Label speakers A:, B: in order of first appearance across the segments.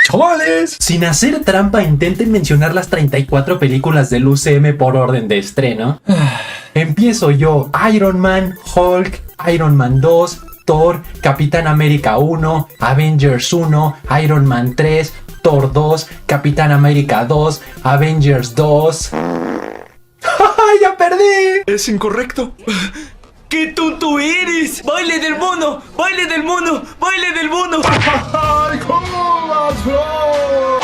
A: ¡Chavales! Sin hacer trampa, intenten mencionar las 34 películas del UCM por orden de estreno. Empiezo yo. Iron Man, Hulk, Iron Man 2, Thor, Capitán América 1, Avengers 1, Iron Man 3, Thor 2, Capitán América 2, Avengers 2... ¡Ya perdí!
B: Es incorrecto.
C: ¡Qué tonto eres! ¡Baile del mono! ¡Baile del mono! ¡Baile del mono!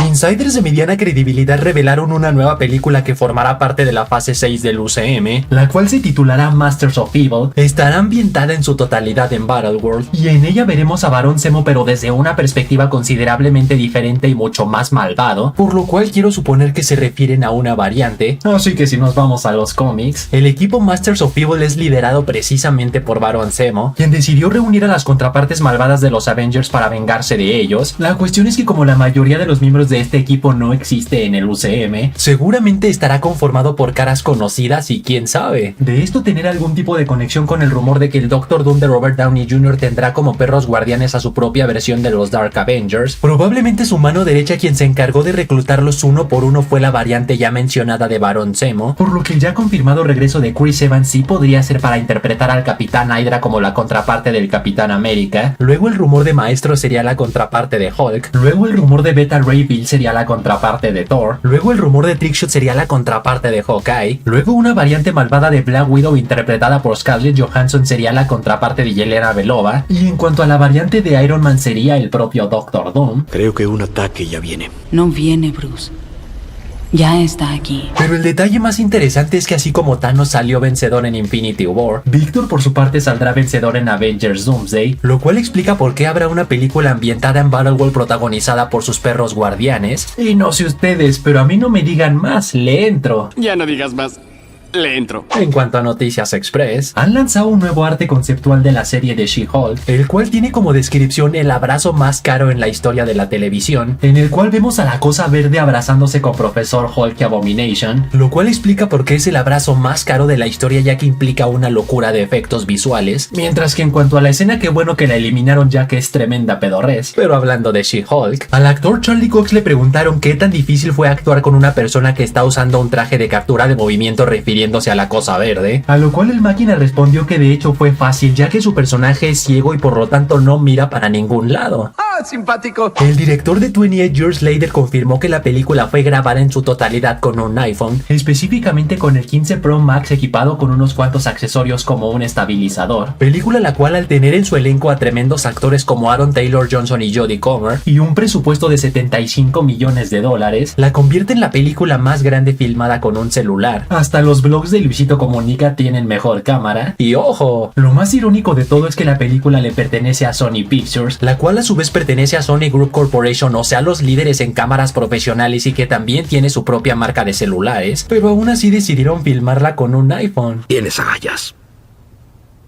A: Insiders de mediana credibilidad revelaron una nueva película que formará parte de la fase 6 del UCM, la cual se titulará Masters of Evil. Estará ambientada en su totalidad en Battleworld, y en ella veremos a Barón Zemo pero desde una perspectiva considerablemente diferente y mucho más malvado, por lo cual quiero suponer que se refieren a una variante. Así que si nos vamos a los cómics, el equipo Masters of Evil es liderado precisamente por Barón Zemo, quien decidió reunir a las contrapartes malvadas de los Avengers para vengarse de ellos. La cuestión es que como la mayoría de los miembros de este equipo no existe en el UCM, seguramente estará conformado por caras conocidas y quién sabe, de esto tener algún tipo de conexión con el rumor de que el Doctor Doom de Robert Downey Jr. tendrá como perros guardianes a su propia versión de los Dark Avengers. Probablemente su mano derecha quien se encargó de reclutarlos uno por uno fue la variante ya mencionada de Barón Zemo, por lo que el ya confirmado regreso de Chris Evans sí podría ser para interpretar al Capitán Hydra como la contraparte del Capitán América. Luego el rumor de Maestro sería la contraparte de Hulk. Luego el rumor de Beta Ray Bill sería la contraparte de Thor. Luego el rumor de Trickshot sería la contraparte de Hawkeye. Luego una variante malvada de Black Widow interpretada por Scarlett Johansson sería la contraparte de Yelena Belova. Y en cuanto a la variante de Iron Man sería el propio Doctor Doom.
D: Creo que un ataque ya viene.
E: No viene, Bruce. Ya está aquí.
A: Pero el detalle más interesante es que así como Thanos salió vencedor en Infinity War, Victor por su parte saldrá vencedor en Avengers Doomsday, lo cual explica por qué habrá una película ambientada en Battleworld protagonizada por sus perros guardianes. Y no sé ustedes, pero a mí no me digan más, le entro.
F: Ya no digas más. Le entro.
A: En cuanto a Noticias Express, han lanzado un nuevo arte conceptual de la serie de She-Hulk, el cual tiene como descripción el abrazo más caro en la historia de la televisión, en el cual vemos a la Cosa Verde abrazándose con Profesor Hulk y Abomination, lo cual explica por qué es el abrazo más caro de la historia ya que implica una locura de efectos visuales, mientras que en cuanto a la escena qué bueno que la eliminaron ya que es tremenda pedorrez. Pero hablando de She-Hulk, al actor Charlie Cox le preguntaron qué tan difícil fue actuar con una persona que está usando un traje de captura de movimiento refiriéndose a la Cosa Verde, a lo cual el máquina respondió que de hecho fue fácil ya que su personaje es ciego y por lo tanto no mira para ningún lado.
C: ¡Ah, simpático!
A: El director de 28 Years Later confirmó que la película fue grabada en su totalidad con un iPhone, específicamente con el 15 Pro Max equipado con unos cuantos accesorios como un estabilizador, película la cual al tener en su elenco a tremendos actores como Aaron Taylor Johnson y Jodie Comer y un presupuesto de $75 millones, la convierte en la película más grande filmada con un celular. Hasta los blogs de Luisito Comunica tienen mejor cámara. Y ojo, lo más irónico de todo es que la película le pertenece a Sony Pictures, la cual a su vez pertenece a Sony Group Corporation, o sea los líderes en cámaras profesionales y que también tiene su propia marca de celulares, pero aún así decidieron filmarla con un iPhone.
D: Tienes agallas.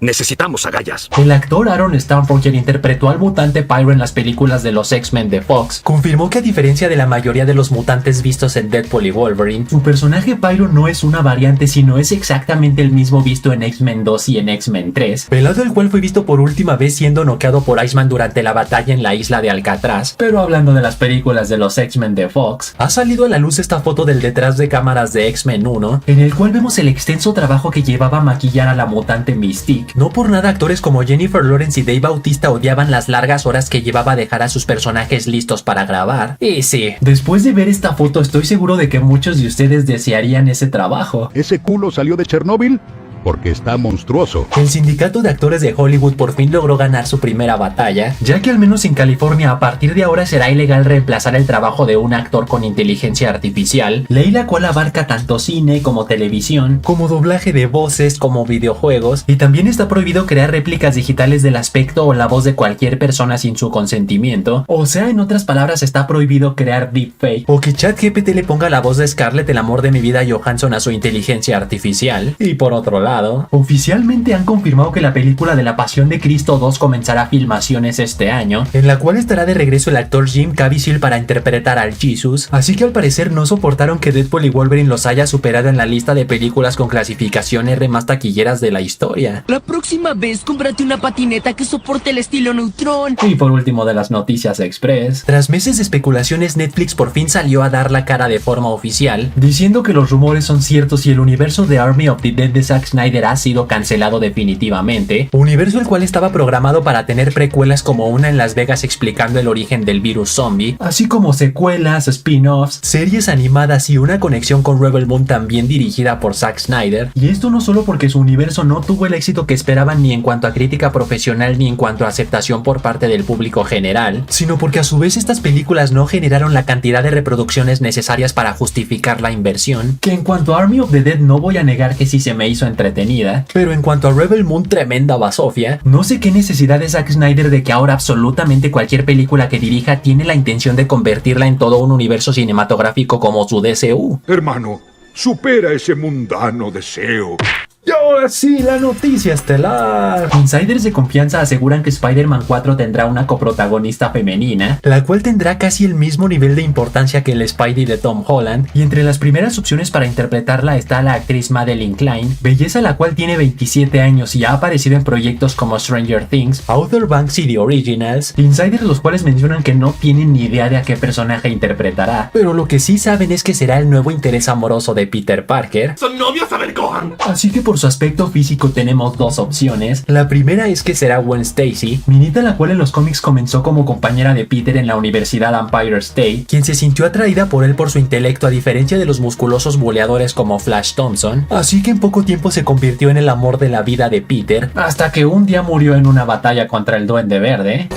D: Necesitamos agallas.
A: El actor Aaron Stanford, quien interpretó al mutante Pyro en las películas de los X-Men de Fox, confirmó que a diferencia de la mayoría de los mutantes vistos en Deadpool y Wolverine, su personaje Pyro no es una variante, sino es exactamente el mismo visto en X-Men 2 y en X-Men 3, pelado el cual fue visto por última vez siendo noqueado por Iceman durante la batalla en la isla de Alcatraz. Pero hablando de las películas de los X-Men de Fox, ha salido a la luz esta foto del detrás de cámaras de X-Men 1, en el cual vemos el extenso trabajo que llevaba a maquillar a la mutante Mystique. No por nada actores como Jennifer Lawrence y Dave Bautista odiaban las largas horas que llevaba a dejar a sus personajes listos para grabar. Y sí, después de ver esta foto estoy seguro de que muchos de ustedes desearían ese trabajo.
G: ¿Ese culo salió de Chernóbil? Porque está monstruoso.
A: El sindicato de actores de Hollywood por fin logró ganar su primera batalla, ya que al menos en California a partir de ahora será ilegal reemplazar el trabajo de un actor con inteligencia artificial, ley la cual abarca tanto cine como televisión, como doblaje de voces, como videojuegos, y también está prohibido crear réplicas digitales del aspecto o la voz de cualquier persona sin su consentimiento. O sea, en otras palabras, está prohibido crear deepfake o que ChatGPT le ponga la voz de Scarlett, el amor de mi vida Johansson, a su inteligencia artificial. Y por otro lado, lado, oficialmente han confirmado que la película de la Pasión de Cristo 2 comenzará filmaciones este año, en la cual estará de regreso el actor Jim Caviezel para interpretar al Jesus, así que al parecer no soportaron que Deadpool y Wolverine los haya superado en la lista de películas con clasificación R más taquilleras de la historia.
C: La próxima vez cómprate una patineta que soporte el estilo neutrón.
A: Y por último de las noticias express, tras meses de especulaciones, Netflix por fin salió a dar la cara de forma oficial, diciendo que los rumores son ciertos y el universo de Army of the Dead de Zack Snyder ha sido cancelado definitivamente, universo el cual estaba programado para tener precuelas como una en Las Vegas explicando el origen del virus zombie, así como secuelas, spin-offs, series animadas y una conexión con Rebel Moon también dirigida por Zack Snyder, y esto no solo porque su universo no tuvo el éxito que esperaban ni en cuanto a crítica profesional ni en cuanto a aceptación por parte del público general, sino porque a su vez estas películas no generaron la cantidad de reproducciones necesarias para justificar la inversión, que en cuanto a Army of the Dead no voy a negar que sí se me hizo entretenida, pero en cuanto a Rebel Moon tremenda basofia, no sé qué necesidad de Zack Snyder de que ahora absolutamente cualquier película que dirija tiene la intención de convertirla en todo un universo cinematográfico como su DCU.
G: Hermano, supera ese mundano deseo.
A: Y ahora sí, la noticia estelar. Insiders de confianza aseguran que Spider-Man 4 tendrá una coprotagonista femenina, la cual tendrá casi el mismo nivel de importancia que el Spidey de Tom Holland, y entre las primeras opciones para interpretarla está la actriz Madeline Klein, belleza la cual tiene 27 años y ha aparecido en proyectos como Stranger Things, Outer Banks y The Originals, insiders los cuales mencionan que no tienen ni idea de a qué personaje interpretará, pero lo que sí saben es que será el nuevo interés amoroso de Peter Parker.
F: ¡Son novios a Gohan!
A: Así que por su aspecto físico tenemos dos opciones. La primera es que será Gwen Stacy, minita la cual en los cómics comenzó como compañera de Peter en la Universidad Empire State, quien se sintió atraída por él por su intelecto a diferencia de los musculosos buleadores como Flash Thompson, así que en poco tiempo se convirtió en el amor de la vida de Peter, hasta que un día murió en una batalla contra el Duende Verde.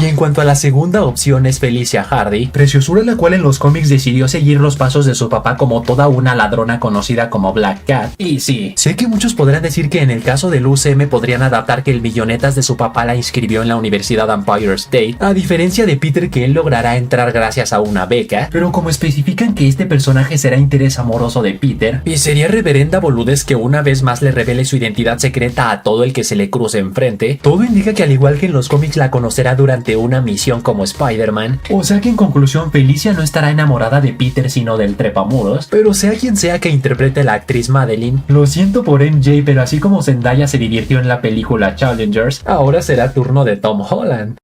A: Y en cuanto a la segunda opción es Felicia Hardy, preciosura la cual en los cómics decidió seguir los pasos de su papá como toda una ladrona conocida como Black Cat. Y sí, sé que muchos podrán decir que en el caso del UCM podrían adaptar que el millonetas de su papá la inscribió en la Universidad Empire State, a diferencia de Peter que él logrará entrar gracias a una beca, pero como especifican que este personaje será interés amoroso de Peter, y sería reverenda boludez que una vez más le revele su identidad secreta a todo el que se le cruce enfrente, todo indica que al igual que en los cómics la conocerá durante una misión como Spider-Man, o sea que en conclusión Felicia no estará enamorada de Peter sino del trepamuros, pero sea quien sea que interprete la actriz Madeline, lo siento por MJ, pero así como Zendaya se divirtió en la película Challengers, ahora será turno de Tom Holland.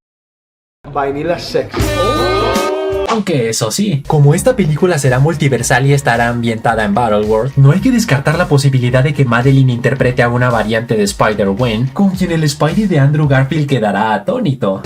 B: Vainilla Sex.
A: Aunque eso sí, como esta película será multiversal y estará ambientada en Battleworld, no hay que descartar la posibilidad de que Madeline interprete a una variante de Spider-Gwen, con quien el Spidey de Andrew Garfield quedará atónito.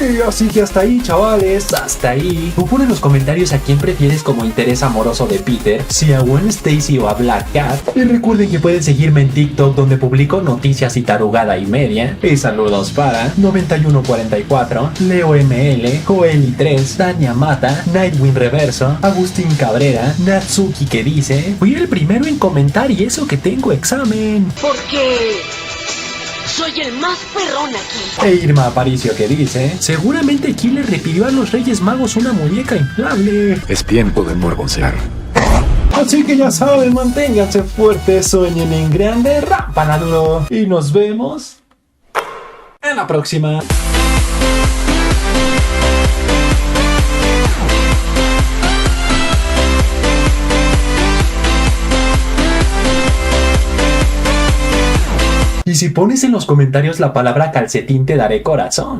A: Y así que hasta ahí, chavales, hasta ahí. Tú pon en los comentarios a quién prefieres como interés amoroso de Peter, si a Gwen Stacy o a Black Cat. Y recuerden que pueden seguirme en TikTok, donde publico noticias y tarugada y media. Y saludos para 9144, Leo ML, Joeli 3, Tania Mata, Nightwing Reverso, Agustín Cabrera, Natsuki que dice: fui el primero en comentar y eso que tengo examen.
H: Porque soy el más perrón aquí.
A: E Irma Aparicio que dice: seguramente Killer le pidió a los Reyes Magos una muñeca inflable.
D: Es tiempo de morgoncear.
A: Así que ya saben, manténganse fuertes, sueñen en grande, rápala duro. Y nos vemos en la próxima. Y si pones en los comentarios la palabra calcetín te daré corazón.